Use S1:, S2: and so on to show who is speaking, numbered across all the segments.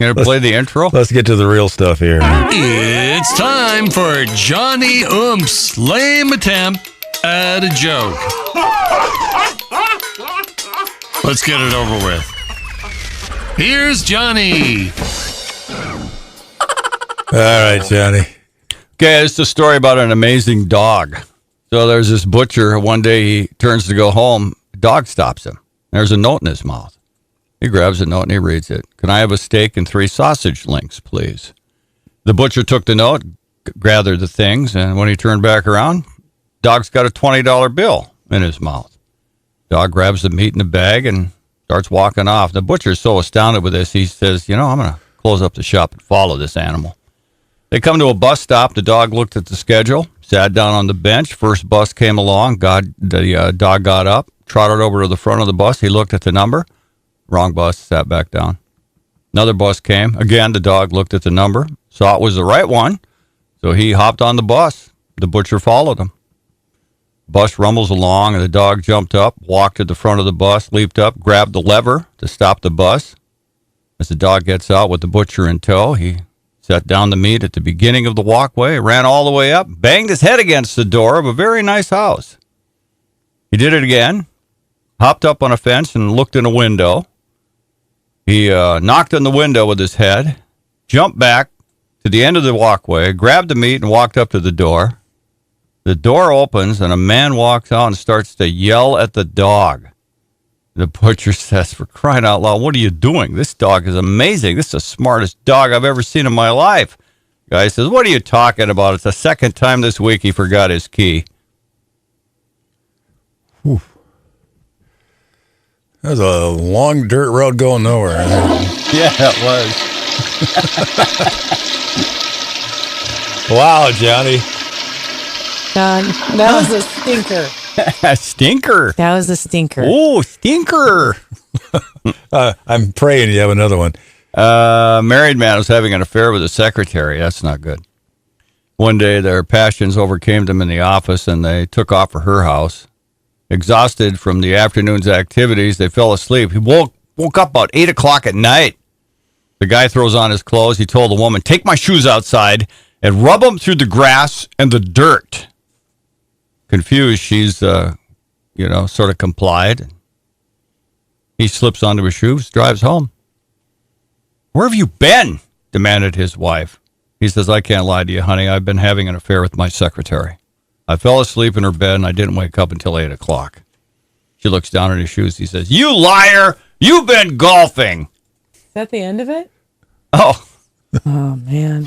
S1: Gonna play the intro?
S2: Let's get to the real stuff here.
S3: It's time for Johnny Oomp's lame attempt at a joke. Let's get it over with. Here's Johnny.
S2: All right, Johnny.
S1: Okay, it's a story about an amazing dog. So there's this butcher. One day he turns to go home. A dog stops him. There's a note in his mouth. He grabs the note and he reads it. Can I have a steak and 3 sausage links, please? The butcher took the note, gathered the things, and when he turned back around, dog's got a $20 bill in his mouth. Dog grabs the meat in the bag and starts walking off. The butcher's so astounded with this, he says, I'm going to close up the shop and follow this animal. They come to a bus stop. The dog looked at the schedule, sat down on the bench. First bus came along. The dog got up, trotted over to the front of the bus. He looked at the number. Wrong bus, sat back down. Another bus came. Again, the dog looked at the number, saw it was the right one, so he hopped on the bus. The butcher followed him. Bus rumbles along, and the dog jumped up, walked to the front of the bus, leaped up, grabbed the lever to stop the bus. As the dog gets out with the butcher in tow, he set down the meat at the beginning of the walkway, ran all the way up, banged his head against the door of a very nice house. He did it again, hopped up on a fence and looked in a window. He knocked on the window with his head, jumped back to the end of the walkway, grabbed the meat and walked up to the door. The door opens and a man walks out and starts to yell at the dog. The butcher says, for crying out loud, what are you doing? This dog is amazing. This is the smartest dog I've ever seen in my life. The guy says, what are you talking about? It's the second time this week he forgot his key.
S2: Whew. That was a long dirt road going nowhere.
S1: Yeah, it was.
S2: Wow, Johnny.
S4: John, that was a stinker.
S1: A stinker.
S4: That was a stinker.
S1: Oh, stinker.
S2: I'm praying you have another one.
S1: Married man was having an affair with a secretary. That's not good. One day their passions overcame them in the office and they took off for her house. Exhausted from the afternoon's activities, they fell asleep. He woke up about 8 o'clock at night. The guy throws on his clothes. He told the woman, take my shoes outside and rub them through the grass and the dirt. Confused, she's, sort of complied. He slips onto his shoes, drives home. Where have you been? Demanded his wife. He says, I can't lie to you, honey. I've been having an affair with my secretary. I fell asleep in her bed and I didn't wake up until 8 o'clock. She looks down at his shoes. He says, you liar! You've been golfing!
S4: Is that the end of it?
S1: Oh.
S4: Oh, man.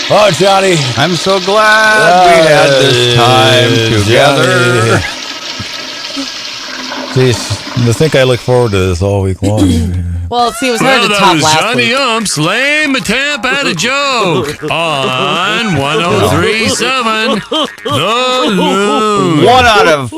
S2: Oh, Johnny.
S1: I'm so glad we had this time together.
S2: Jeez, to think I look forward to this all week long.
S4: Well, see, it was hard to
S3: that
S4: top
S3: was
S4: last
S3: Johnny
S4: week.
S3: Oomp's lame attempt at a joke on 103.7 The Loon.
S1: 1 out of